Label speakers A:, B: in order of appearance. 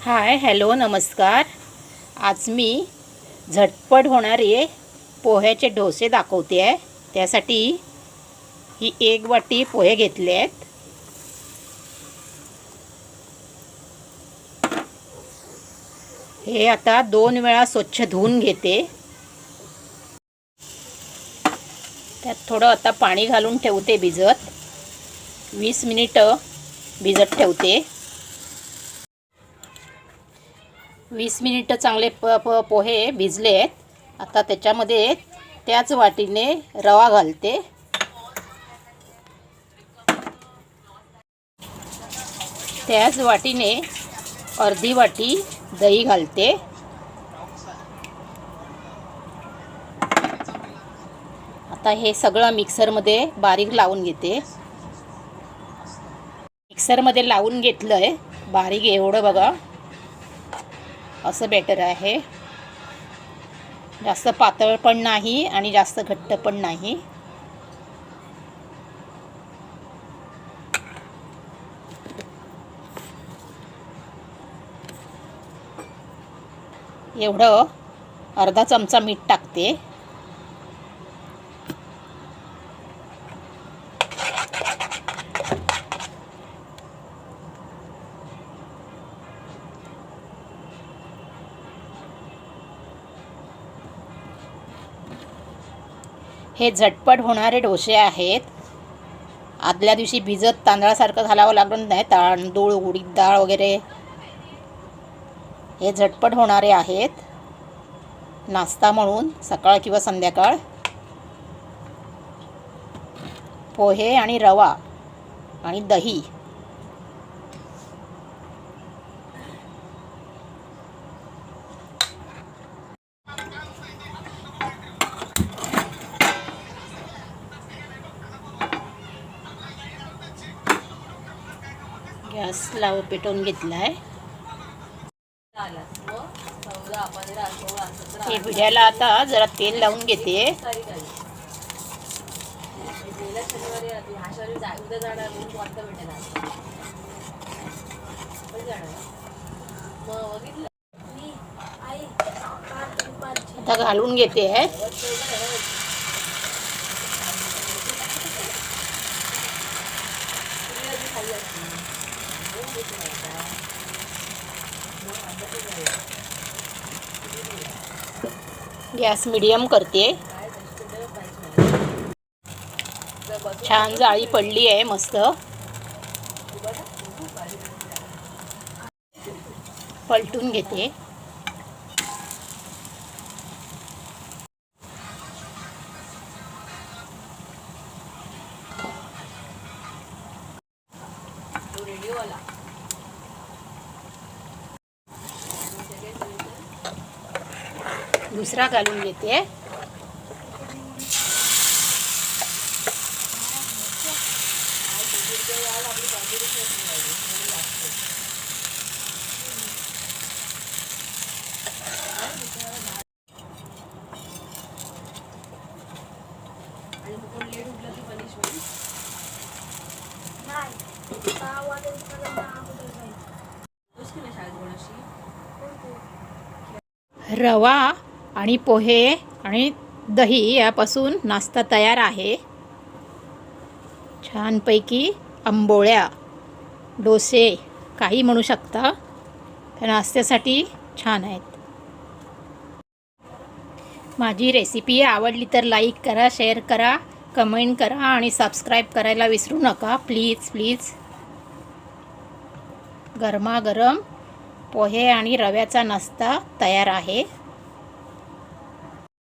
A: Hi hello नमस्कार। आज मी झटपट होणारे पोह्याचे डोसे दाखवते आहे। त्यासाठी ही 1 वाटी पोहे घेतले आहेत। हे आता 2 वेळा स्वच्छ धुवून घेते। त्यात थोडं आता पाणी घालून ठेवते भिजत। 20 मिनिटं भिजत ठेवते। 20 मिनिटं चांगले पोहे भिजले आहेत। आता त्याच्यामध्ये त्याच वाटीने रवा घालते। त्याच वाटीने अर्धी वाटी दही घालते। आता हे सगळं मिक्सरमध्ये बारीक लावून घेते। मिक्सरमध्ये लावून घेतलंय बारीक, एवढं बघा, असं बेटर आहे। जास्त पातळ पण नाही आणि जास्त घट्ट पण नाही। एवढं अर्धा चमचा मीठ टाकते। हे झटपट होणारे डोसे आहेत। आदल्या दिवशी भिजत तांदळासारखं घालावं लागत नाही, तांदूळ उडीद डाळ वगैरे। हे झटपट होणारे आहेत, नाश्ता म्हणून सकाळ किंवा संध्याकाळ। पोहे आणि रवा आणि दही, गॅस पेटवून घेतलाय। हे भिड्याला आता जरा तेल लावून घेते। आता घालून घेते आहे। गॅस मीडियम करते। छान जाळी पडली आहे मस्त। पलटून घेते। दुसरा घालून घेते। रवा आणि पोहे आणि दही यापासून नाश्ता तयार आहे। छानपैकी आंबोळ्या, डोसे काही म्हणू शकता, त्या नाश्त्यासाठी छान आहेत। माझी रेसिपी आवडली तर लाईक करा, शेअर करा, कमेंट करा आणि सबस्क्राईब करायला विसरू नका प्लीज प्लीज। गरमागरम पोहे आणि रव्याचा नाश्ता तयार आहे।